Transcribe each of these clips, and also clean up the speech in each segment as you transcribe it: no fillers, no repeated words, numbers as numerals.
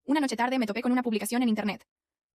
Una noche tarde me topé con una publicación en internet.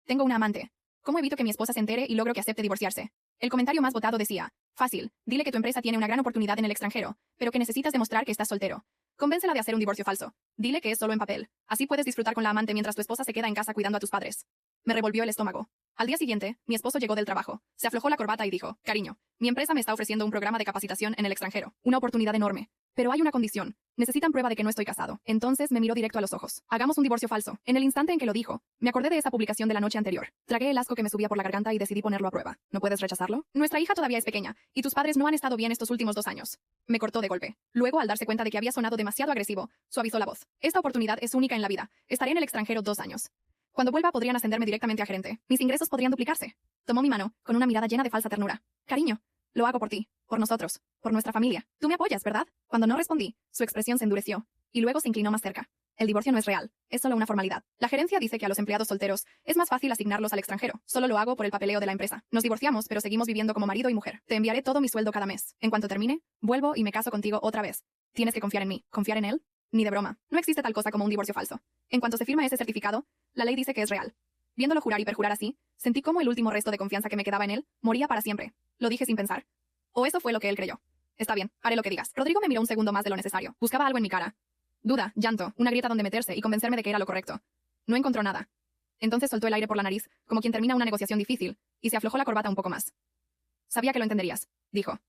Tengo una amante. ¿Cómo evito que mi esposa se entere y logro que acepte divorciarse? El comentario más votado decía: fácil, dile que tu empresa tiene una gran oportunidad en el extranjero, pero que necesitas demostrar que estás soltero. Convéncela de hacer un divorcio falso. Dile que es solo en papel. Así puedes disfrutar con la amante mientras tu esposa se queda en casa cuidando a tus padres. Me revolvió el estómago. Al día siguiente, mi esposo llegó del trabajo. Se aflojó la corbata y dijo: cariño, mi empresa me está ofreciendo un programa de capacitación en el extranjero. Una oportunidad enorme. Pero hay una condición. Necesitan prueba de que no estoy casado. Entonces me miró directo a los ojos. Hagamos un divorcio falso. En el instante en que lo dijo, me acordé de esa publicación de la noche anterior. Tragué el asco que me subía por la garganta y decidí ponerlo a prueba. ¿No puedes rechazarlo? Nuestra hija todavía es pequeña, y tus padres no han estado bien estos últimos 2 años. Me cortó de golpe. Luego, al darse cuenta de que había sonado demasiado agresivo, suavizó la voz. Esta oportunidad es única en la vida. Estaré en el extranjero 2 años. Cuando vuelva podrían ascenderme directamente a gerente. Mis ingresos podrían duplicarse. Tomó mi mano, con una mirada llena de falsa ternura. Cariño, lo hago por ti, por nosotros, por nuestra familia. Tú me apoyas, ¿verdad? Cuando no respondí, su expresión se endureció, y luego se inclinó más cerca. El divorcio no es real, es solo una formalidad. La gerencia dice que a los empleados solteros es más fácil asignarlos al extranjero. Solo lo hago por el papeleo de la empresa. Nos divorciamos, pero seguimos viviendo como marido y mujer. Te enviaré todo mi sueldo cada mes. En cuanto termine, vuelvo y me caso contigo otra vez. Tienes que confiar en mí. ¿Confiar en él? Ni de broma. No existe tal cosa como un divorcio falso. En cuanto se firma ese certificado, la ley dice que es real. Viéndolo jurar y perjurar así, sentí como el último resto de confianza que me quedaba en él moría para siempre. Lo dije sin pensar. O eso fue lo que él creyó. Está bien, haré lo que digas. Rodrigo me miró un segundo más de lo necesario. Buscaba algo en mi cara. Duda, llanto, una grieta donde meterse y convencerme de que era lo correcto. No encontró nada. Entonces soltó el aire por la nariz, como quien termina una negociación difícil, y se aflojó la corbata un poco más. Sabía que lo entenderías, dijo.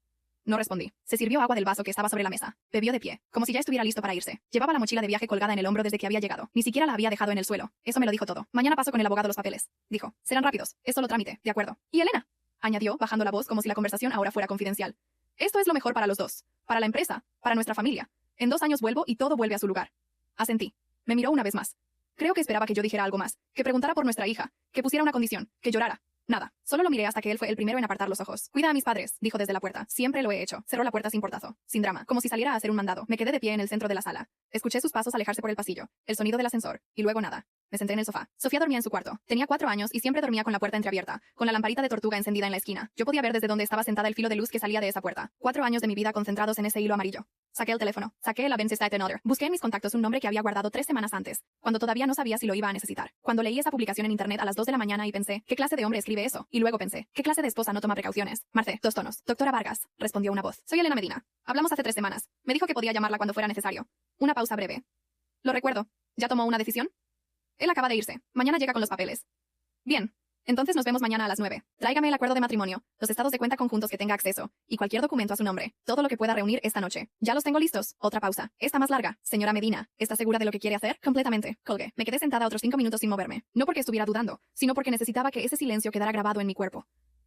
No respondí. Se sirvió agua del vaso que estaba sobre la mesa. Bebió de pie, como si ya estuviera listo para irse. Llevaba la mochila de viaje colgada en el hombro desde que había llegado. Ni siquiera la había dejado en el suelo. Eso me lo dijo todo. Mañana paso con el abogado los papeles, dijo. Serán rápidos. Es solo trámite, de acuerdo. ¿Y Elena?, añadió, bajando la voz como si la conversación ahora fuera confidencial. Esto es lo mejor para los dos. Para la empresa, para nuestra familia. En 2 años vuelvo y todo vuelve a su lugar. Asentí. Me miró una vez más. Creo que esperaba que yo dijera algo más, que preguntara por nuestra hija, que pusiera una condición, que llorara. Nada. Solo lo miré hasta que él fue el primero en apartar los ojos. Cuida a mis padres, dijo desde la puerta. Siempre lo he hecho. Cerró la puerta sin portazo, sin drama, como si saliera a hacer un mandado. Me quedé de pie en el centro de la sala. Escuché sus pasos alejarse por el pasillo, el sonido del ascensor, y luego nada. Me senté en el sofá. Sofía dormía en su cuarto. Tenía 4 años y siempre dormía con la puerta entreabierta, con la lamparita de tortuga encendida en la esquina. Yo podía ver desde donde estaba sentada el filo de luz que salía de esa puerta. 4 años de mi vida concentrados en ese hilo amarillo. Saqué el teléfono. Saqué el Avance State Another. Busqué en mis contactos un nombre que había guardado 3 semanas antes, cuando todavía no sabía si lo iba a necesitar. Cuando leí esa publicación en internet a las 2 de la mañana y pensé, ¿qué clase de hombre escribe eso? Y luego pensé, ¿qué clase de esposa no toma precauciones? Marce, 2 tonos. Doctora Vargas, respondió una voz. Soy Elena Medina. Hablamos hace 3 semanas. Me dijo que podía llamarla cuando fuera necesario. Una pausa breve. Lo recuerdo. ¿Ya tomó una decisión? Él acaba de irse. Mañana llega con los papeles. Bien. Entonces nos vemos mañana a las 9. Tráigame el acuerdo de matrimonio, los estados de cuenta conjuntos que tenga acceso, y cualquier documento a su nombre. Todo lo que pueda reunir esta noche. ¿Ya los tengo listos? Otra pausa. Esta más larga. Señora Medina, ¿está segura de lo que quiere hacer? Completamente. Colgué. Me quedé sentada otros 5 minutos sin moverme. No porque estuviera dudando, sino porque necesitaba que ese silencio quedara grabado en mi cuerpo.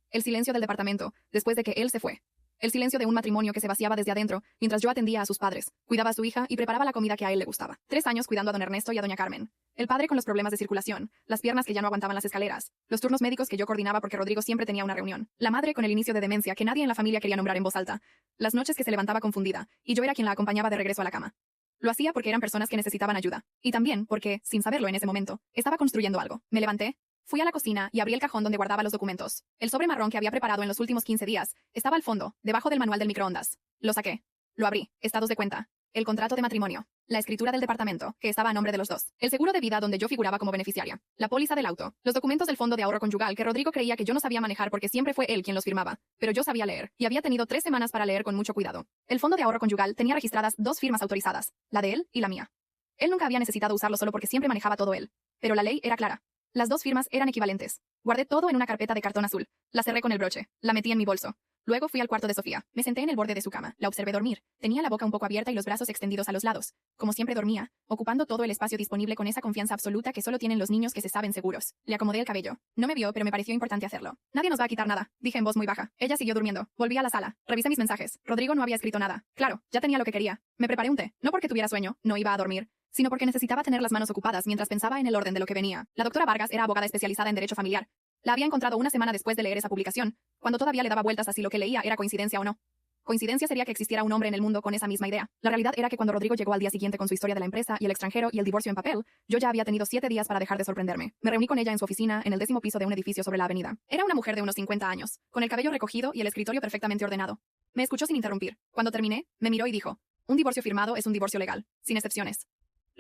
El silencio del departamento, después de que él se fue. El silencio de un matrimonio que se vaciaba desde adentro, mientras yo atendía a sus padres, cuidaba a su hija y preparaba la comida que a él le gustaba. 3 años cuidando a don Ernesto y a doña Carmen. El padre con los problemas de circulación, las piernas que ya no aguantaban las escaleras, los turnos médicos que yo coordinaba porque Rodrigo siempre tenía una reunión, la madre con el inicio de demencia que nadie en la familia quería nombrar en voz alta, las noches que se levantaba confundida, y yo era quien la acompañaba de regreso a la cama. Lo hacía porque eran personas que necesitaban ayuda, y también porque, sin saberlo en ese momento, estaba construyendo algo. Me levanté, fui a la cocina y abrí el cajón donde guardaba los documentos. El sobre marrón que había preparado en los últimos 15 días estaba al fondo, debajo del manual del microondas. Lo saqué. Lo abrí. Estados de cuenta. El contrato de matrimonio. La escritura del departamento, que estaba a nombre de los dos. El seguro de vida donde yo figuraba como beneficiaria. La póliza del auto. Los documentos del fondo de ahorro conyugal que Rodrigo creía que yo no sabía manejar porque siempre fue él quien los firmaba. Pero yo sabía leer, y había tenido 3 semanas para leer con mucho cuidado. El fondo de ahorro conyugal tenía registradas 2 firmas autorizadas, la de él y la mía. Él nunca había necesitado usarlo solo porque siempre manejaba todo él. Pero la ley era clara. Las 2 firmas eran equivalentes. Guardé todo en una carpeta de cartón azul. La cerré con el broche. La metí en mi bolso. Luego fui al cuarto de Sofía. Me senté en el borde de su cama. La observé dormir. Tenía la boca un poco abierta y los brazos extendidos a los lados. Como siempre dormía, ocupando todo el espacio disponible con esa confianza absoluta que solo tienen los niños que se saben seguros. Le acomodé el cabello. No me vio, pero me pareció importante hacerlo. Nadie nos va a quitar nada, dije en voz muy baja. Ella siguió durmiendo. Volví a la sala. Revisé mis mensajes. Rodrigo no había escrito nada. Claro, ya tenía lo que quería. Me preparé un té. No porque tuviera sueño, no iba a dormir, sino porque necesitaba tener las manos ocupadas mientras pensaba en el orden de lo que venía. La doctora Vargas era abogada especializada en derecho familiar. La había encontrado una semana después de leer esa publicación, cuando todavía le daba vueltas a si lo que leía era coincidencia o no. Coincidencia sería que existiera un hombre en el mundo con esa misma idea. La realidad era que cuando Rodrigo llegó al día siguiente con su historia de la empresa y el extranjero y el divorcio en papel, yo ya había tenido 7 días para dejar de sorprenderme. Me reuní con ella en su oficina, en el 10º piso de un edificio sobre la avenida. Era una mujer de unos 50 años, con el cabello recogido y el escritorio perfectamente ordenado. Me escuchó sin interrumpir. Cuando terminé, me miró y dijo: un divorcio firmado es un divorcio legal, sin excepciones.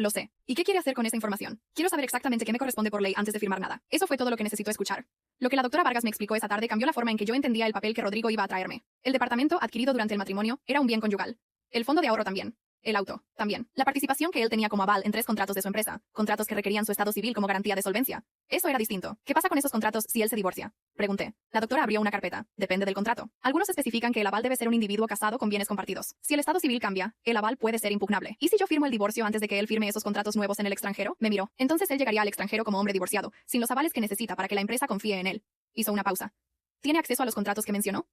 Lo sé. ¿Y qué quiere hacer con esa información? Quiero saber exactamente qué me corresponde por ley antes de firmar nada. Eso fue todo lo que necesito escuchar. Lo que la doctora Vargas me explicó esa tarde cambió la forma en que yo entendía el papel que Rodrigo iba a traerme. El departamento adquirido durante el matrimonio era un bien conyugal. El fondo de ahorro también. El auto, también. La participación que él tenía como aval en 3 contratos de su empresa, contratos que requerían su estado civil como garantía de solvencia. Eso era distinto. ¿Qué pasa con esos contratos si él se divorcia? Pregunté. La doctora abrió una carpeta. Depende del contrato. Algunos especifican que el aval debe ser un individuo casado con bienes compartidos. Si el estado civil cambia, el aval puede ser impugnable. ¿Y si yo firmo el divorcio antes de que él firme esos contratos nuevos en el extranjero? Me miró. Entonces él llegaría al extranjero como hombre divorciado, sin los avales que necesita para que la empresa confíe en él. Hizo una pausa. ¿Tiene acceso a los contratos que mencionó?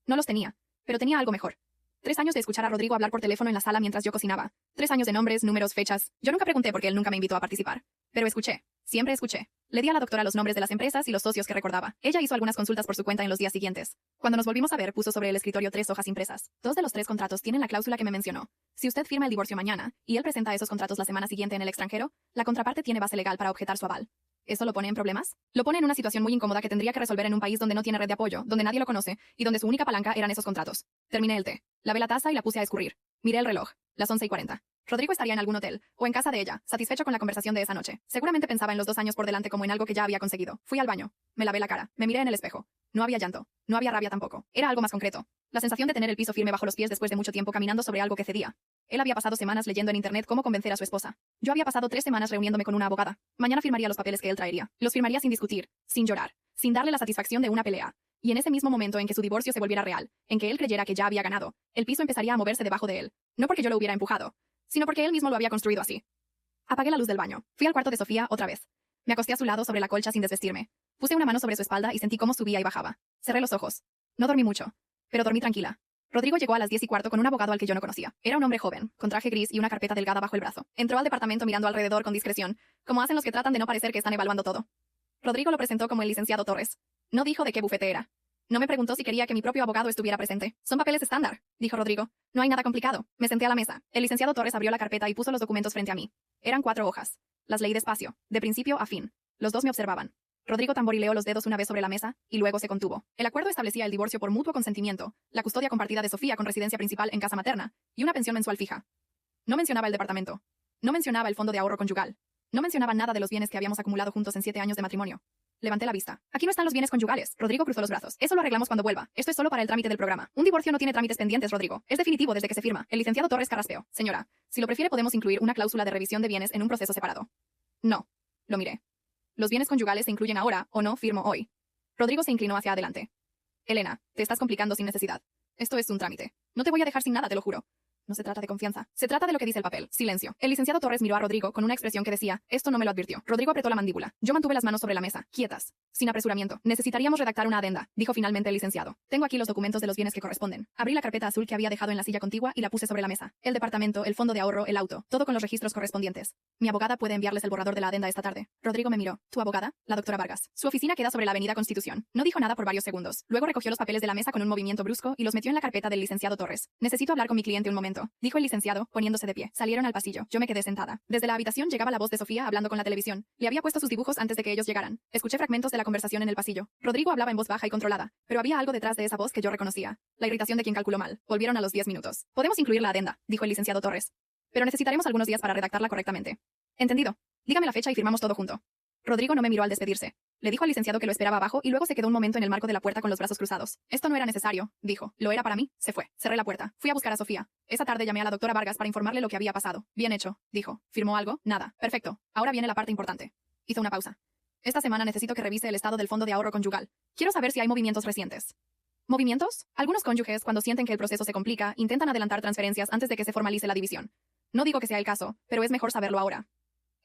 No los tenía, pero tenía algo mejor. 3 años de escuchar a Rodrigo hablar por teléfono en la sala mientras yo cocinaba. 3 años de nombres, números, fechas. Yo nunca pregunté porque él nunca me invitó a participar. Pero escuché. Siempre escuché. Le di a la doctora los nombres de las empresas y los socios que recordaba. Ella hizo algunas consultas por su cuenta en los días siguientes. Cuando nos volvimos a ver, puso sobre el escritorio 3 hojas impresas. 2 de los 3 contratos tienen la cláusula que me mencionó. Si usted firma el divorcio mañana, y él presenta esos contratos la semana siguiente en el extranjero, la contraparte tiene base legal para objetar su aval. ¿Eso lo pone en problemas? Lo pone en una situación muy incómoda que tendría que resolver en un país donde no tiene red de apoyo, donde nadie lo conoce, y donde su única palanca eran esos contratos. Terminé el té. Lavé la taza y la puse a escurrir. Miré el reloj. Las 11:40. Rodrigo estaría en algún hotel, o en casa de ella, satisfecho con la conversación de esa noche. Seguramente pensaba en los 2 años por delante como en algo que ya había conseguido. Fui al baño. Me lavé la cara. Me miré en el espejo. No había llanto. No había rabia tampoco. Era algo más concreto. La sensación de tener el piso firme bajo los pies después de mucho tiempo caminando sobre algo que cedía. Él había pasado semanas leyendo en internet cómo convencer a su esposa. Yo había pasado 3 semanas reuniéndome con una abogada. Mañana firmaría los papeles que él traería. Los firmaría sin discutir, sin llorar, sin darle la satisfacción de una pelea. Y en ese mismo momento en que su divorcio se volviera real, en que él creyera que ya había ganado, el piso empezaría a moverse debajo de él. No porque yo lo hubiera empujado, sino porque él mismo lo había construido así. Apagué la luz del baño. Fui al cuarto de Sofía otra vez. Me acosté a su lado sobre la colcha sin desvestirme. Puse una mano sobre su espalda y sentí cómo subía y bajaba. Cerré los ojos. No dormí mucho, pero dormí tranquila. Rodrigo llegó a las 10:15 con un abogado al que yo no conocía. Era un hombre joven, con traje gris y una carpeta delgada bajo el brazo. Entró al departamento mirando alrededor con discreción, como hacen los que tratan de no parecer que están evaluando todo. Rodrigo lo presentó como el licenciado Torres. No dijo de qué bufete era. No me preguntó si quería que mi propio abogado estuviera presente. Son papeles estándar, dijo Rodrigo. No hay nada complicado. Me senté a la mesa. El licenciado Torres abrió la carpeta y puso los documentos frente a mí. Eran 4 hojas. Las leí despacio, de principio a fin. Los 2 me observaban. Rodrigo tamborileó los dedos una vez sobre la mesa, y luego se contuvo. El acuerdo establecía el divorcio por mutuo consentimiento, la custodia compartida de Sofía con residencia principal en casa materna, y una pensión mensual fija. No mencionaba el departamento. No mencionaba el fondo de ahorro conyugal. No mencionaba nada de los bienes que habíamos acumulado juntos en 7 años de matrimonio. Levanté la vista. Aquí no están los bienes conyugales. Rodrigo cruzó los brazos. Eso lo arreglamos cuando vuelva. Esto es solo para el trámite del programa. Un divorcio no tiene trámites pendientes, Rodrigo. Es definitivo desde que se firma. El licenciado Torres carraspeó. Señora, si lo prefiere podemos incluir una cláusula de revisión de bienes en un proceso separado. No. Lo miré. Los bienes conyugales se incluyen ahora, o no, firmo hoy. Rodrigo se inclinó hacia adelante. Elena, te estás complicando sin necesidad. Esto es un trámite. No te voy a dejar sin nada, te lo juro. No se trata de confianza. Se trata de lo que dice el papel. Silencio. El licenciado Torres miró a Rodrigo con una expresión que decía, esto no me lo advirtió. Rodrigo apretó la mandíbula. Yo mantuve las manos sobre la mesa, quietas, sin apresuramiento. Necesitaríamos redactar una adenda, dijo finalmente el licenciado. Tengo aquí los documentos de los bienes que corresponden. Abrí la carpeta azul que había dejado en la silla contigua y la puse sobre la mesa. El departamento, el fondo de ahorro, el auto, todo con los registros correspondientes. Mi abogada puede enviarles el borrador de la adenda esta tarde. Rodrigo me miró. ¿Tu abogada? La doctora Vargas. Su oficina queda sobre la avenida Constitución. No dijo nada por varios segundos. Luego recogió los papeles de la mesa con un movimiento brusco y los metió en la carpeta del licenciado Torres. Necesito hablar con mi cliente un momento, dijo el licenciado, poniéndose de pie. Salieron al pasillo. Yo me quedé sentada. Desde la habitación llegaba la voz de Sofía hablando con la televisión. Le había puesto sus dibujos antes de que ellos llegaran. Escuché fragmentos de la conversación en el pasillo. Rodrigo hablaba en voz baja y controlada, pero había algo detrás de esa voz que yo reconocía. La irritación de quien calculó mal. Volvieron a los 10 minutos. Podemos incluir la adenda, dijo el licenciado Torres. Pero necesitaremos algunos días para redactarla correctamente. Entendido. Dígame la fecha y firmamos todo junto. Rodrigo no me miró al despedirse. Le dijo al licenciado que lo esperaba abajo y luego se quedó un momento en el marco de la puerta con los brazos cruzados. Esto no era necesario, dijo. Lo era para mí. Se fue. Cerré la puerta. Fui a buscar a Sofía. Esa tarde llamé a la doctora Vargas para informarle lo que había pasado. Bien hecho, dijo. ¿Firmó algo? Nada. Perfecto. Ahora viene la parte importante. Hizo una pausa. Esta semana necesito que revise el estado del fondo de ahorro conyugal. Quiero saber si hay movimientos recientes. ¿Movimientos? Algunos cónyuges, cuando sienten que el proceso se complica, intentan adelantar transferencias antes de que se formalice la división. No digo que sea el caso, pero es mejor saberlo ahora.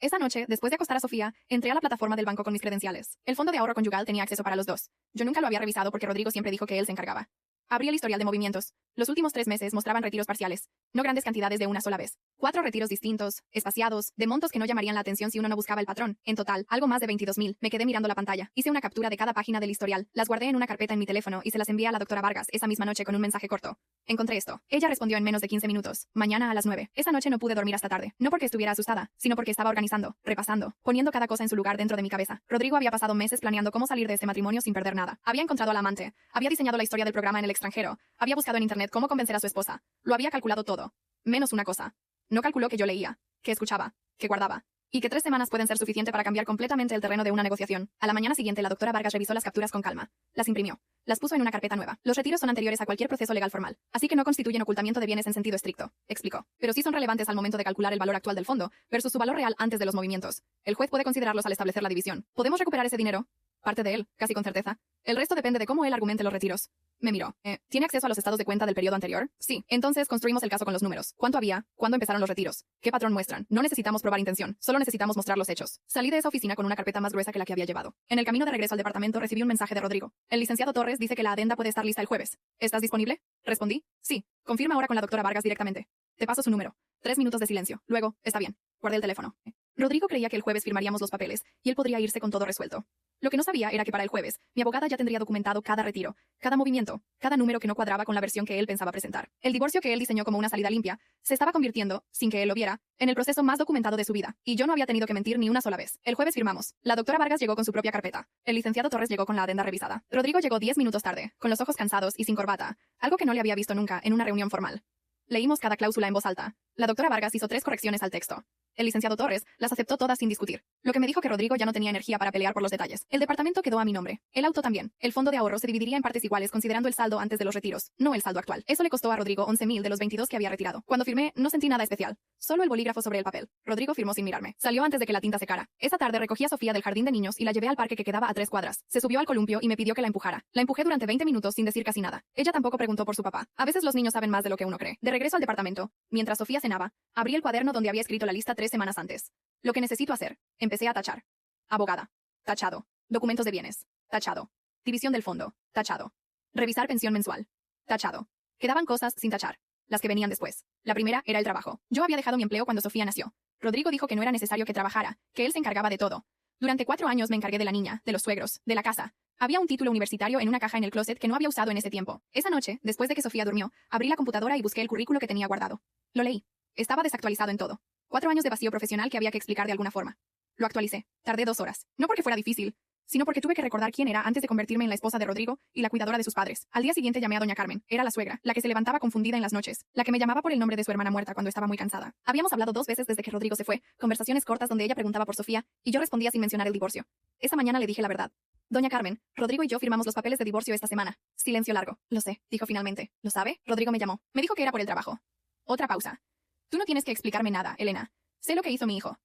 Esa noche, después de acostar a Sofía, entré a la plataforma del banco con mis credenciales. El fondo de ahorro conyugal tenía acceso para los 2. Yo nunca lo había revisado porque Rodrigo siempre dijo que él se encargaba. Abrí el historial de movimientos. Los últimos 3 meses mostraban retiros parciales, no grandes cantidades de una sola vez. 4 retiros distintos, espaciados, de montos que no llamarían la atención si uno no buscaba el patrón. En total, algo más de 22.000. Me quedé mirando la pantalla. Hice una captura de cada página del historial. Las guardé en una carpeta en mi teléfono y se las envié a la doctora Vargas esa misma noche con un mensaje corto. Encontré esto. Ella respondió en menos de 15 minutos. Mañana a las 9. Esa noche no pude dormir hasta tarde. No porque estuviera asustada, sino porque estaba organizando, repasando, poniendo cada cosa en su lugar dentro de mi cabeza. Rodrigo había pasado meses planeando cómo salir de este matrimonio sin perder nada. Había encontrado al amante. Había diseñado la historia del programa en el extranjero. Había buscado en internet cómo convencer a su esposa. Lo había calculado todo. Menos una cosa. No calculó que yo leía, que escuchaba, que guardaba, y que 3 semanas pueden ser suficiente para cambiar completamente el terreno de una negociación. A la mañana siguiente, la doctora Vargas revisó las capturas con calma, las imprimió, las puso en una carpeta nueva. Los retiros son anteriores a cualquier proceso legal formal, así que no constituyen ocultamiento de bienes en sentido estricto, explicó. Pero sí son relevantes al momento de calcular el valor actual del fondo versus su valor real antes de los movimientos. El juez puede considerarlos al establecer la división. ¿Podemos recuperar ese dinero? Parte de él, casi con certeza. El resto depende de cómo él argumente los retiros. Me miró. ¿Tiene acceso a los estados de cuenta del periodo anterior? Sí. Entonces construimos el caso con los números. ¿Cuánto había? ¿Cuándo empezaron los retiros? ¿Qué patrón muestran? No necesitamos probar intención, solo necesitamos mostrar los hechos. Salí de esa oficina con una carpeta más gruesa que la que había llevado. En el camino de regreso al departamento recibí un mensaje de Rodrigo. El licenciado Torres dice que la adenda puede estar lista el jueves. ¿Estás disponible? Respondí. Sí. Confirma ahora con la doctora Vargas directamente. Te paso su número. 3 minutos de silencio. Luego, está bien. Guardé el teléfono. Rodrigo creía que el jueves firmaríamos los papeles y él podría irse con todo resuelto. Lo que no sabía era que para el jueves, mi abogada ya tendría documentado cada retiro, cada movimiento, cada número que no cuadraba con la versión que él pensaba presentar. El divorcio que él diseñó como una salida limpia se estaba convirtiendo, sin que él lo viera, en el proceso más documentado de su vida. Y yo no había tenido que mentir ni una sola vez. El jueves firmamos. La doctora Vargas llegó con su propia carpeta. El licenciado Torres llegó con la adenda revisada. Rodrigo llegó 10 minutos tarde, con los ojos cansados y sin corbata, algo que no le había visto nunca en una reunión formal. Leímos cada cláusula en voz alta. La doctora Vargas hizo 3 correcciones al texto. El licenciado Torres las aceptó todas sin discutir, lo que me dijo que Rodrigo ya no tenía energía para pelear por los detalles. El departamento quedó a mi nombre. El auto también. El fondo de ahorro se dividiría en partes iguales considerando el saldo antes de los retiros, no el saldo actual. Eso le costó a Rodrigo 11.000 de los 22 que había retirado. Cuando firmé, no sentí nada especial. Solo el bolígrafo sobre el papel. Rodrigo firmó sin mirarme. Salió antes de que la tinta secara. Esa tarde recogí a Sofía del jardín de niños y la llevé al parque que quedaba a 3 cuadras. Se subió al columpio y me pidió que la empujara. La empujé durante 20 minutos sin decir casi nada. Ella tampoco preguntó por su papá. A veces los niños saben más de lo que uno cree. De regreso al departamento, mientras Sofía cenaba, abrí el cuaderno donde había escrito la lista 3 semanas antes. Lo que necesito hacer. Empecé a tachar. Abogada. Tachado. Documentos de bienes. Tachado. División del fondo. Tachado. Revisar pensión mensual. Tachado. Quedaban cosas sin tachar. Las que venían después. La primera era el trabajo. Yo había dejado mi empleo cuando Sofía nació. Rodrigo dijo que no era necesario que trabajara, que él se encargaba de todo. Durante 4 años me encargué de la niña, de los suegros, de la casa. Había un título universitario en una caja en el closet que no había usado en ese tiempo. Esa noche, después de que Sofía durmió, abrí la computadora y busqué el currículo que tenía guardado. Lo leí. Estaba desactualizado en todo. 4 años de vacío profesional que había que explicar de alguna forma. Lo actualicé. Tardé 2 horas. No porque fuera difícil, sino porque tuve que recordar quién era antes de convertirme en la esposa de Rodrigo y la cuidadora de sus padres. Al día siguiente llamé a doña Carmen. Era la suegra, la que se levantaba confundida en las noches, la que me llamaba por el nombre de su hermana muerta cuando estaba muy cansada. Habíamos hablado 2 veces desde que Rodrigo se fue, conversaciones cortas donde ella preguntaba por Sofía, y yo respondía sin mencionar el divorcio. Esa mañana le dije la verdad. Doña Carmen, Rodrigo y yo firmamos los papeles de divorcio esta semana. Silencio largo. Lo sé, dijo finalmente. ¿Lo sabe? Rodrigo me llamó. Me dijo que era por el trabajo. Otra pausa. Tú no tienes que explicarme nada, Elena. Sé lo que hizo mi hijo.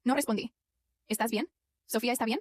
No respondí. ¿Estás bien? ¿Sofía está bien?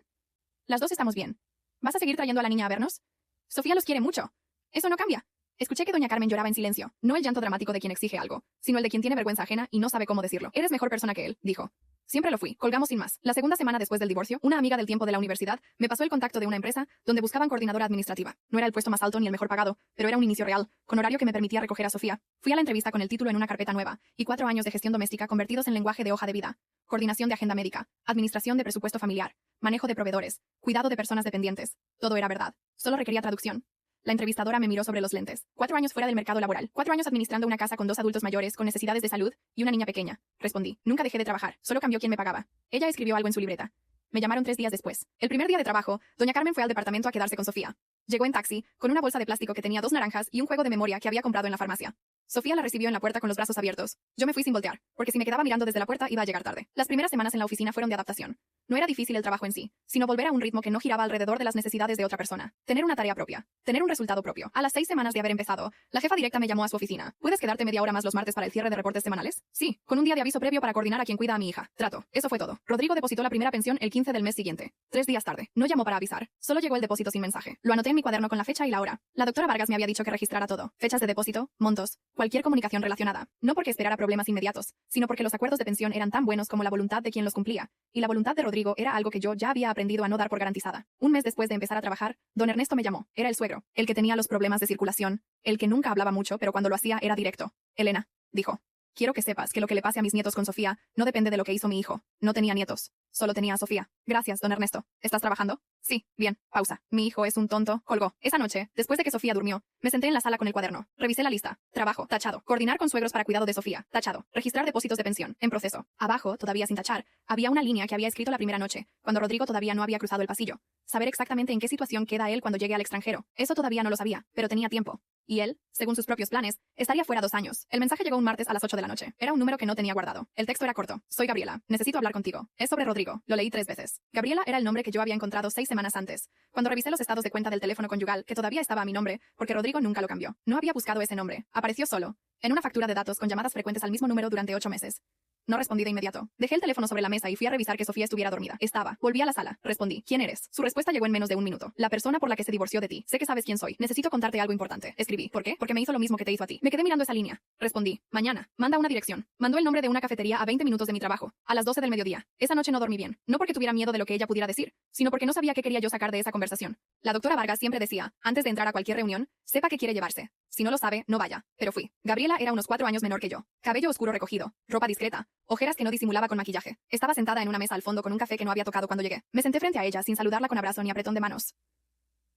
Las dos estamos bien. ¿Vas a seguir trayendo a la niña a vernos? Sofía los quiere mucho. Eso no cambia. Escuché que doña Carmen lloraba en silencio, no el llanto dramático de quien exige algo, sino el de quien tiene vergüenza ajena y no sabe cómo decirlo. Eres mejor persona que él, dijo. Siempre lo fui. Colgamos sin más. La segunda semana después del divorcio, una amiga del tiempo de la universidad me pasó el contacto de una empresa donde buscaban coordinadora administrativa. No era el puesto más alto ni el mejor pagado, pero era un inicio real, con horario que me permitía recoger a Sofía. Fui a la entrevista con el título en una carpeta nueva y 4 años de gestión doméstica convertidos en lenguaje de hoja de vida. Coordinación de agenda médica, administración de presupuesto familiar, manejo de proveedores, cuidado de personas dependientes. Todo era verdad. Solo requería traducción. La entrevistadora me miró sobre los lentes. 4 años fuera del mercado laboral. 4 años administrando una casa con 2 adultos mayores con necesidades de salud y una niña pequeña. Respondí. Nunca dejé de trabajar. Solo cambió quién me pagaba. Ella escribió algo en su libreta. Me llamaron 3 días después. El primer día de trabajo, doña Carmen fue al departamento a quedarse con Sofía. Llegó en taxi, con una bolsa de plástico que tenía 2 naranjas y un juego de memoria que había comprado en la farmacia. Sofía la recibió en la puerta con los brazos abiertos. Yo me fui sin voltear, porque si me quedaba mirando desde la puerta iba a llegar tarde. Las primeras semanas en la oficina fueron de adaptación. No era difícil el trabajo en sí, sino volver a un ritmo que no giraba alrededor de las necesidades de otra persona. Tener una tarea propia. Tener un resultado propio. A las 6 semanas de haber empezado, la jefa directa me llamó a su oficina. ¿Puedes quedarte media hora más los martes para el cierre de reportes semanales? Sí, con un día de aviso previo para coordinar a quien cuida a mi hija. Trato. Eso fue todo. Rodrigo depositó la primera pensión el 15 del mes siguiente. 3 días tarde. No llamó para avisar. Solo llegó el depósito sin mensaje. Lo anoté en mi cuaderno con la fecha y la hora. La doctora Vargas me había dicho que registrara todo. Fechas de depósito, montos, cualquier comunicación relacionada. No porque esperara problemas inmediatos, sino porque los acuerdos de pensión eran tan buenos como la voluntad de quien los cumplía. Y la voluntad de Rodrigo era algo que yo ya había aprendido a no dar por garantizada. Un mes después de empezar a trabajar, don Ernesto me llamó. Era el suegro, el que tenía los problemas de circulación, el que nunca hablaba mucho, pero cuando lo hacía era directo. Elena, dijo. Quiero que sepas que lo que le pase a mis nietos con Sofía no depende de lo que hizo mi hijo. No tenía nietos. Solo tenía a Sofía. Gracias, don Ernesto. ¿Estás trabajando? Sí, bien. Pausa. Mi hijo es un tonto. Colgó. Esa noche, después de que Sofía durmió, me senté en la sala con el cuaderno. Revisé la lista. Trabajo. Tachado. Coordinar con suegros para cuidado de Sofía. Tachado. Registrar depósitos de pensión. En proceso. Abajo, todavía sin tachar, había una línea que había escrito la primera noche, cuando Rodrigo todavía no había cruzado el pasillo. Saber exactamente en qué situación queda él cuando llegue al extranjero. Eso todavía no lo sabía, pero tenía tiempo. Y él, según sus propios planes, estaría fuera 2 años. El mensaje llegó un martes a las 8 de la noche. Era un número que no tenía guardado. El texto era corto. Soy Gabriela. Necesito hablar contigo. Es sobre Rodrigo. Lo leí 3 veces. Gabriela era el nombre que yo había encontrado 6 semanas antes. Cuando revisé los estados de cuenta del teléfono conyugal, que todavía estaba a mi nombre, porque Rodrigo nunca lo cambió. No había buscado ese nombre. Apareció solo, en una factura de datos con llamadas frecuentes al mismo número durante 8 meses. No respondí de inmediato. Dejé el teléfono sobre la mesa y fui a revisar que Sofía estuviera dormida. Estaba. Volví a la sala. Respondí. ¿Quién eres? Su respuesta llegó en menos de 1 minuto. La persona por la que se divorció de ti. Sé que sabes quién soy. Necesito contarte algo importante. Escribí. ¿Por qué? Porque me hizo lo mismo que te hizo a ti. Me quedé mirando esa línea. Respondí. Mañana. Manda una dirección. Mandó el nombre de una cafetería a 20 minutos de mi trabajo. A las 12 del mediodía. Esa noche no dormí bien. No porque tuviera miedo de lo que ella pudiera decir, sino porque no sabía qué quería yo sacar de esa conversación. La doctora Vargas siempre decía, antes de entrar a cualquier reunión, sepa qué quiere llevarse. Si no lo sabe, no vaya. Pero fui. Gabriela era unos 4 años menor que yo. Cabello oscuro recogido. Ropa discreta. Ojeras que no disimulaba con maquillaje. Estaba sentada en una mesa al fondo con un café que no había tocado cuando llegué. Me senté frente a ella sin saludarla con abrazo ni apretón de manos.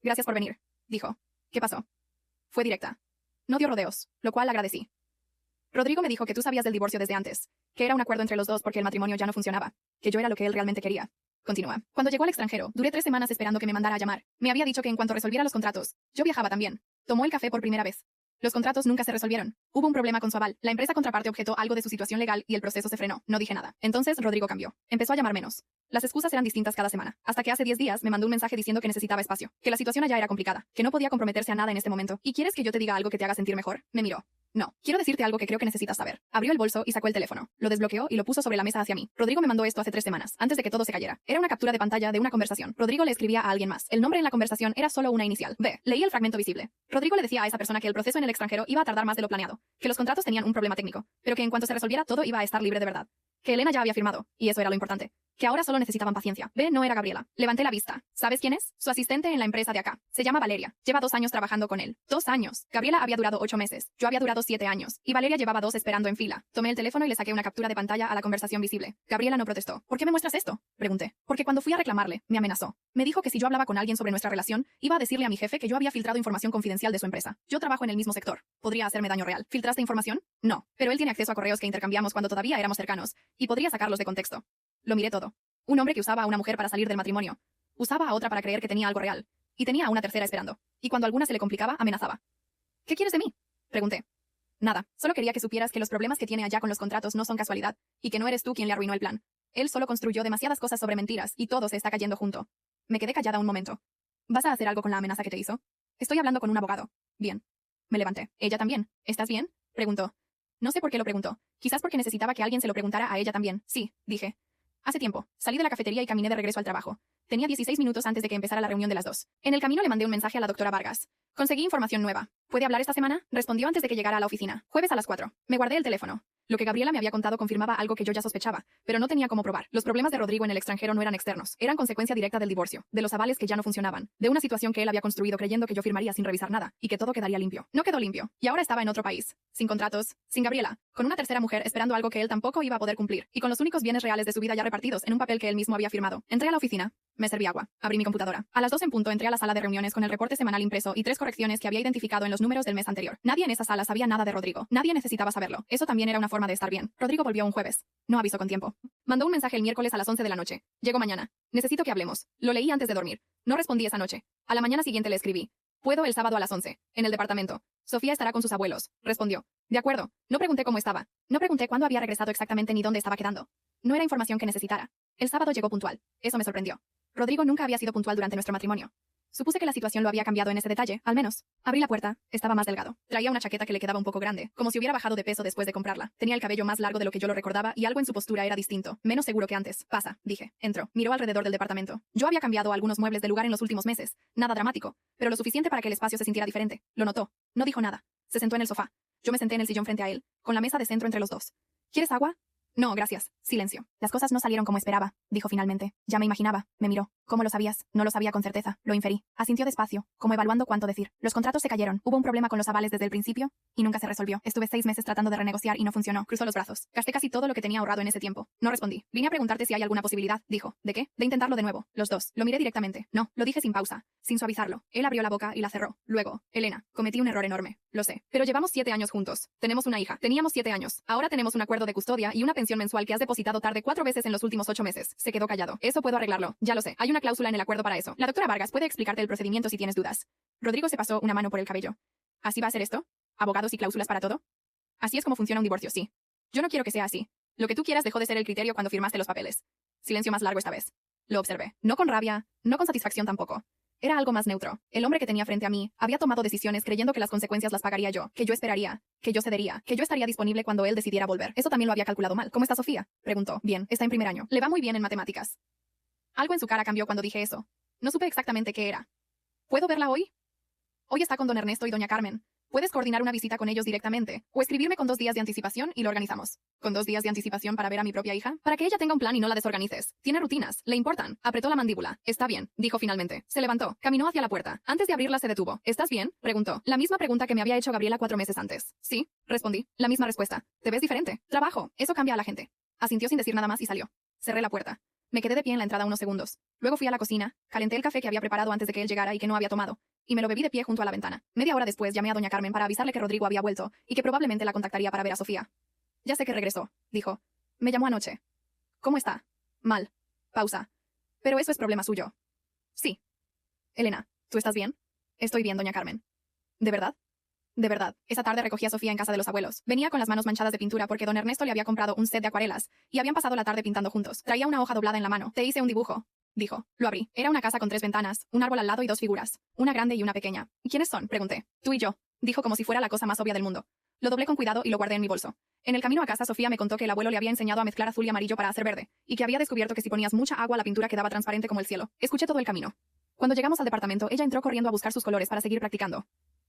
Gracias por venir, dijo. ¿Qué pasó? Fue directa. No dio rodeos, lo cual agradecí. Rodrigo me dijo que tú sabías del divorcio desde antes, que era un acuerdo entre los dos porque el matrimonio ya no funcionaba, que yo era lo que él realmente quería. Continúa. Cuando llegó al extranjero, duré 3 semanas esperando que me mandara a llamar. Me había dicho que en cuanto resolviera los contratos, yo viajaba también. Tomó el café por primera vez. Los contratos nunca se resolvieron. Hubo un problema con su aval. La empresa contraparte objetó algo de su situación legal y el proceso se frenó. No dije nada. Entonces Rodrigo cambió. Empezó a llamar menos. Las excusas eran distintas cada semana. Hasta que hace 10 días me mandó un mensaje diciendo que necesitaba espacio, que la situación allá era complicada, que no podía comprometerse a nada en este momento. ¿Y quieres que yo te diga algo que te haga sentir mejor? Me miró. No, quiero decirte algo que creo que necesitas saber. Abrió el bolso y sacó el teléfono. Lo desbloqueó y lo puso sobre la mesa hacia mí. Rodrigo me mandó esto hace 3 semanas, antes de que todo se cayera. Era una captura de pantalla de una conversación. Rodrigo le escribía a alguien más. El nombre en la conversación era solo una inicial. B. Leí el fragmento visible. Rodrigo le decía a esa persona que el proceso en el extranjero iba a tardar más de lo planeado, que los contratos tenían un problema técnico, pero que en cuanto se resolviera todo iba a estar libre de verdad. Que Elena ya había firmado, y eso era lo importante. Que ahora solo necesitaban paciencia. B no era Gabriela. Levanté la vista. ¿Sabes quién es? Su asistente en la empresa de acá. Se llama Valeria. Lleva 2 años trabajando con él. 2 años. Gabriela había durado 8 meses. Yo había durado 7 años. Y Valeria llevaba 2 esperando en fila. Tomé el teléfono y le saqué una captura de pantalla a la conversación visible. Gabriela no protestó. ¿Por qué me muestras esto? Pregunté. Porque cuando fui a reclamarle, me amenazó. Me dijo que si yo hablaba con alguien sobre nuestra relación, iba a decirle a mi jefe que yo había filtrado información confidencial de su empresa. Yo trabajo en el mismo sector. ¿Podría hacerme daño real? ¿Filtraste información? No. Pero él tiene acceso a correos que intercambiamos cuando todavía éramos cercanos. Y podría sacarlos de contexto. Lo miré todo. Un hombre que usaba a una mujer para salir del matrimonio. Usaba a otra para creer que tenía algo real. Y tenía a una tercera esperando. Y cuando alguna se le complicaba, amenazaba. ¿Qué quieres de mí? Pregunté. Nada. Solo quería que supieras que los problemas que tiene allá con los contratos no son casualidad. Y que no eres tú quien le arruinó el plan. Él solo construyó demasiadas cosas sobre mentiras y todo se está cayendo junto. Me quedé callada un momento. ¿Vas a hacer algo con la amenaza que te hizo? Estoy hablando con un abogado. Bien. Me levanté. ¿Ella también? ¿Estás bien? Preguntó. No sé por qué lo preguntó. Quizás porque necesitaba que alguien se lo preguntara a ella también. Sí, dije. Hace tiempo. Salí de la cafetería y caminé de regreso al trabajo. Tenía 16 minutos antes de que empezara la reunión de las 2. En el camino le mandé un mensaje a la doctora Vargas. Conseguí información nueva. ¿Puede hablar esta semana? Respondió antes de que llegara a la oficina. Jueves a las 4. Me guardé el teléfono. Lo que Gabriela me había contado confirmaba algo que yo ya sospechaba, pero no tenía cómo probar. Los problemas de Rodrigo en el extranjero no eran externos, eran consecuencia directa del divorcio, de los avales que ya no funcionaban, de una situación que él había construido creyendo que yo firmaría sin revisar nada, y que todo quedaría limpio. No quedó limpio, y ahora estaba en otro país, sin contratos, sin Gabriela, con una tercera mujer esperando algo que él tampoco iba a poder cumplir, y con los únicos bienes reales de su vida ya repartidos en un papel que él mismo había firmado. Entré a la oficina. Me serví agua. Abrí mi computadora. A las 2 en punto entré a la sala de reuniones con el reporte semanal impreso y 3 correcciones que había identificado en los números del mes anterior. Nadie en esa sala sabía nada de Rodrigo. Nadie necesitaba saberlo. Eso también era una forma de estar bien. Rodrigo volvió un jueves. No avisó con tiempo. Mandó un mensaje el miércoles a las 11 de la noche. Llego mañana. Necesito que hablemos. Lo leí antes de dormir. No respondí esa noche. A la mañana siguiente le escribí. Puedo el sábado a las 11. En el departamento. Sofía estará con sus abuelos. Respondió. De acuerdo. No pregunté cómo estaba. No pregunté cuándo había regresado exactamente ni dónde estaba quedando. No era información que necesitara. El sábado llegó puntual. Eso me sorprendió. Rodrigo nunca había sido puntual durante nuestro matrimonio. Supuse que la situación lo había cambiado en ese detalle, al menos. Abrí la puerta. Estaba más delgado. Traía una chaqueta que le quedaba un poco grande, como si hubiera bajado de peso después de comprarla. Tenía el cabello más largo de lo que yo lo recordaba y algo en su postura era distinto, menos seguro que antes. Pasa, dije. Entró. Miró alrededor del departamento. Yo había cambiado algunos muebles de lugar en los últimos meses. Nada dramático, pero lo suficiente para que el espacio se sintiera diferente. Lo notó. No dijo nada. Se sentó en el sofá. Yo me senté en el sillón frente a él, con la mesa de centro entre los dos. ¿Quieres agua? No, gracias. Silencio. Las cosas no salieron como esperaba, dijo finalmente. Ya me imaginaba. Me miró. ¿Cómo lo sabías? No lo sabía con certeza. Lo inferí. Asintió despacio, como evaluando cuánto decir. Los contratos se cayeron. Hubo un problema con los avales desde el principio y nunca se resolvió. Estuve 6 meses tratando de renegociar y no funcionó. Cruzó los brazos. Gasté casi todo lo que tenía ahorrado en ese tiempo. No respondí. Vine a preguntarte si hay alguna posibilidad, dijo. ¿De qué? De intentarlo de nuevo. Los dos. Lo miré directamente. No, lo dije sin pausa, sin suavizarlo. Él abrió la boca y la cerró. Luego, Elena, cometí un error enorme. Lo sé. Pero llevamos 7 años juntos. Tenemos una hija. Teníamos 7 años. Ahora tenemos un acuerdo de custodia y una pensión mensual que has depositado tarde 4 veces en los últimos 8 meses. Se quedó callado. Eso puedo arreglarlo. Ya lo sé. Hay una cláusula en el acuerdo para eso. La doctora Vargas puede explicarte el procedimiento si tienes dudas. Rodrigo se pasó una mano por el cabello. ¿Así va a ser esto? ¿Abogados y cláusulas para todo? Así es como funciona un divorcio, sí. Yo no quiero que sea así. Lo que tú quieras dejó de ser el criterio cuando firmaste los papeles. Silencio más largo esta vez. Lo observé. No con rabia, no con satisfacción tampoco. Era algo más neutro. El hombre que tenía frente a mí había tomado decisiones creyendo que las consecuencias las pagaría yo, que yo esperaría, que yo cedería, que yo estaría disponible cuando él decidiera volver. Eso también lo había calculado mal. ¿Cómo está Sofía? Preguntó. Bien, está en primer año. Le va muy bien en matemáticas. Algo en su cara cambió cuando dije eso. No supe exactamente qué era. ¿Puedo verla hoy? Hoy está con don Ernesto y doña Carmen. Puedes coordinar una visita con ellos directamente, o escribirme con 2 días de anticipación y lo organizamos. ¿Con 2 días de anticipación para ver a mi propia hija? Para que ella tenga un plan y no la desorganices. Tiene rutinas, le importan. Apretó la mandíbula. Está bien, dijo finalmente. Se levantó, caminó hacia la puerta. Antes de abrirla se detuvo. ¿Estás bien? Preguntó. La misma pregunta que me había hecho Gabriela 4 meses antes. Sí, respondí. La misma respuesta. Te ves diferente. Trabajo. Eso cambia a la gente. Asintió sin decir nada más y salió. Cerré la puerta. Me quedé de pie en la entrada unos segundos. Luego fui a la cocina, calenté el café que había preparado antes de que él llegara y que no había tomado, y me lo bebí de pie junto a la ventana. Media hora después llamé a doña Carmen para avisarle que Rodrigo había vuelto y que probablemente la contactaría para ver a Sofía. Ya sé que regresó, dijo. Me llamó anoche. ¿Cómo está? Mal. Pausa. Pero eso es problema suyo. Sí. Elena, ¿tú estás bien? Estoy bien, doña Carmen. ¿De verdad? De verdad, esa tarde recogí a Sofía en casa de los abuelos. Venía con las manos manchadas de pintura porque don Ernesto le había comprado un set de acuarelas, y habían pasado la tarde pintando juntos. Traía una hoja doblada en la mano. Te hice un dibujo, dijo. Lo abrí. Era una casa con 3 ventanas, un árbol al lado y 2 figuras. Una grande y una pequeña. ¿Quiénes son? Pregunté. Tú y yo, dijo como si fuera la cosa más obvia del mundo. Lo doblé con cuidado y lo guardé en mi bolso. En el camino a casa, Sofía me contó que el abuelo le había enseñado a mezclar azul y amarillo para hacer verde, y que había descubierto que si ponías mucha agua la pintura quedaba transparente como el cielo. Escuché todo el camino. Cuando llegamos al departamento, ella entró corriendo a buscar sus colores para seguir practicando.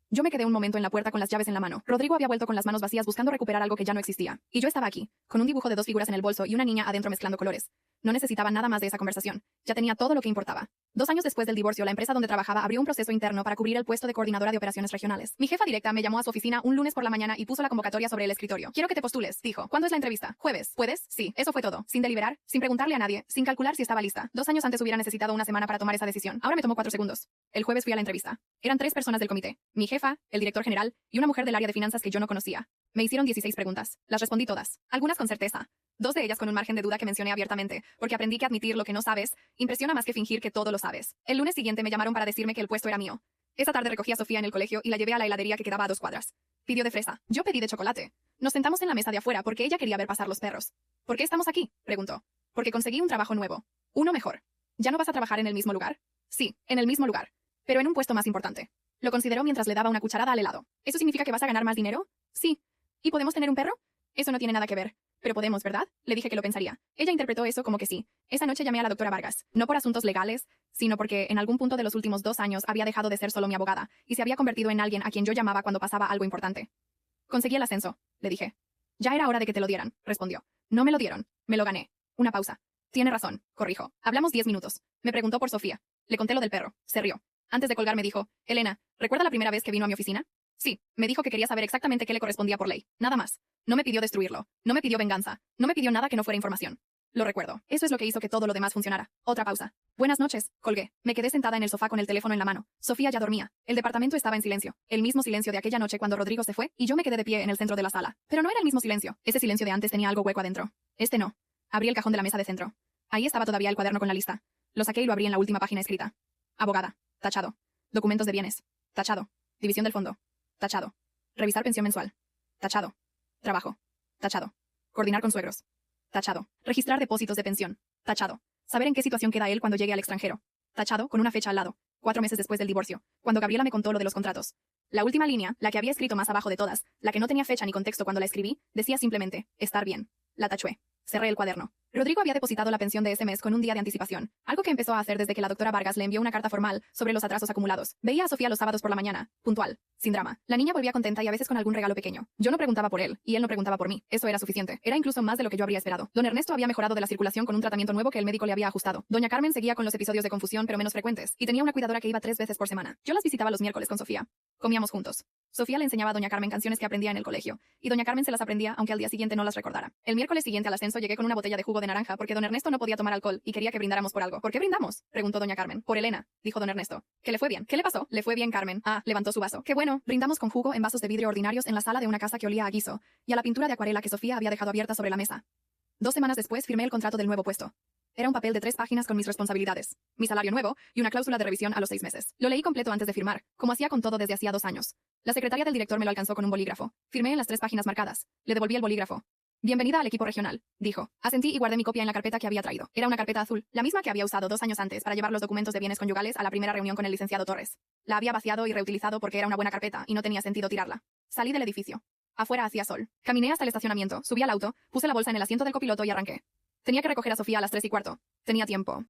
Yo me quedé un momento en la puerta con las llaves en la mano. Rodrigo había vuelto con las manos vacías buscando recuperar algo que ya no existía. Y yo estaba aquí, con un dibujo de 2 figuras en el bolso y una niña adentro mezclando colores. No necesitaba nada más de esa conversación. Ya tenía todo lo que importaba. 2 años después del divorcio, la empresa donde trabajaba abrió un proceso interno para cubrir el puesto de coordinadora de operaciones regionales. Mi jefa directa me llamó a su oficina un lunes por la mañana y puso la convocatoria sobre el escritorio. Quiero que te postules, dijo. ¿Cuándo es la entrevista? Jueves. ¿Puedes? Sí. Eso fue todo. Sin deliberar, sin preguntarle a nadie, sin calcular si estaba lista. 2 años antes hubiera necesitado una semana para tomar esa decisión. Ahora me tomó 4 segundos. El jueves fui a la entrevista. Eran 3 personas del comité. Mi jefa, el director general y una mujer del área de finanzas que yo no conocía. Me hicieron 16 preguntas. Las respondí todas. Algunas con certeza. 2 de ellas con un margen de duda que mencioné abiertamente, porque aprendí que admitir lo que no sabes impresiona más que fingir que todo lo sabes. El lunes siguiente me llamaron para decirme que el puesto era mío. Esa tarde recogí a Sofía en el colegio y la llevé a la heladería que quedaba a 2 cuadras. Pidió de fresa. Yo pedí de chocolate. Nos sentamos en la mesa de afuera porque ella quería ver pasar los perros. ¿Por qué estamos aquí? Preguntó. Porque conseguí un trabajo nuevo. Uno mejor. ¿Ya no vas a trabajar en el mismo lugar? Sí, en el mismo lugar. Pero en un puesto más importante. Lo consideró mientras le daba una cucharada al helado. ¿Eso significa que vas a ganar más dinero? Sí. ¿Y podemos tener un perro? Eso no tiene nada que ver. Pero podemos, ¿verdad? Le dije que lo pensaría. Ella interpretó eso como que sí. Esa noche llamé a la doctora Vargas, no por asuntos legales, sino porque en algún punto de los últimos 2 años había dejado de ser solo mi abogada, y se había convertido en alguien a quien yo llamaba cuando pasaba algo importante. Conseguí el ascenso, le dije. Ya era hora de que te lo dieran, respondió. No me lo dieron, me lo gané. Una pausa. Tiene razón, corrijo. Hablamos 10 minutos. Me preguntó por Sofía. Le conté lo del perro. Se rió. Antes de colgar me dijo, Elena, ¿recuerda la primera vez que vino a mi oficina? Sí, me dijo que quería saber exactamente qué le correspondía por ley. Nada más. No me pidió destruirlo. No me pidió venganza. No me pidió nada que no fuera información. Lo recuerdo. Eso es lo que hizo que todo lo demás funcionara. Otra pausa. Buenas noches, colgué. Me quedé sentada en el sofá con el teléfono en la mano. Sofía ya dormía. El departamento estaba en silencio. El mismo silencio de aquella noche cuando Rodrigo se fue, y yo me quedé de pie en el centro de la sala. Pero no era el mismo silencio. Ese silencio de antes tenía algo hueco adentro. Este no. Abrí el cajón de la mesa de centro. Ahí estaba todavía el cuaderno con la lista. Lo saqué y lo abrí en la última página escrita. Abogada. Tachado. Documentos de bienes. Tachado. División del fondo. Tachado. Revisar pensión mensual. Tachado. Trabajo. Tachado. Coordinar con suegros. Tachado. Registrar depósitos de pensión. Tachado. Saber en qué situación queda él cuando llegue al extranjero. Tachado, con una fecha al lado. 4 meses después del divorcio, cuando Gabriela me contó lo de los contratos. La última línea, la que había escrito más abajo de todas, la que no tenía fecha ni contexto cuando la escribí, decía simplemente, estar bien. La tachué. Cerré el cuaderno. Rodrigo había depositado la pensión de ese mes con un día de anticipación, algo que empezó a hacer desde que la doctora Vargas le envió una carta formal sobre los atrasos acumulados. Veía a Sofía los sábados por la mañana, puntual, sin drama. La niña volvía contenta y a veces con algún regalo pequeño. Yo no preguntaba por él, y él no preguntaba por mí. Eso era suficiente. Era incluso más de lo que yo habría esperado. Don Ernesto había mejorado de la circulación con un tratamiento nuevo que el médico le había ajustado. Doña Carmen seguía con los episodios de confusión pero menos frecuentes, y tenía una cuidadora que iba 3 veces por semana. Yo las visitaba los miércoles con Sofía. Comíamos juntos. Sofía le enseñaba a doña Carmen canciones que aprendía en el colegio, y doña Carmen se las aprendía aunque al día siguiente no las recordara. El miércoles siguiente al ascenso llegué con una botella de jugo de naranja porque don Ernesto no podía tomar alcohol y quería que brindáramos por algo. ¿Por qué brindamos? Preguntó doña Carmen. Por Elena, dijo don Ernesto. ¿Que le fue bien? ¿Qué le pasó? Le fue bien, Carmen. Ah, levantó su vaso. Qué bueno, brindamos con jugo en vasos de vidrio ordinarios en la sala de una casa que olía a guiso, y a la pintura de acuarela que Sofía había dejado abierta sobre la mesa. 2 semanas después firmé el contrato del nuevo puesto. Era un papel de 3 páginas con mis responsabilidades, mi salario nuevo y una cláusula de revisión a los 6 meses. Lo leí completo antes de firmar, como hacía con todo desde hacía 2 años. La secretaria del director me lo alcanzó con un bolígrafo. Firmé en las 3 páginas marcadas. Le devolví el bolígrafo. Bienvenida al equipo regional, dijo. Asentí y guardé mi copia en la carpeta que había traído. Era una carpeta azul, la misma que había usado 2 años antes para llevar los documentos de bienes conyugales a la primera reunión con el licenciado Torres. La había vaciado y reutilizado porque era una buena carpeta y no tenía sentido tirarla. Salí del edificio. Afuera hacía sol. Caminé hasta el estacionamiento, subí al auto, puse la bolsa en el asiento del copiloto y arranqué. Tenía que recoger a Sofía a las 3:15. Tenía tiempo.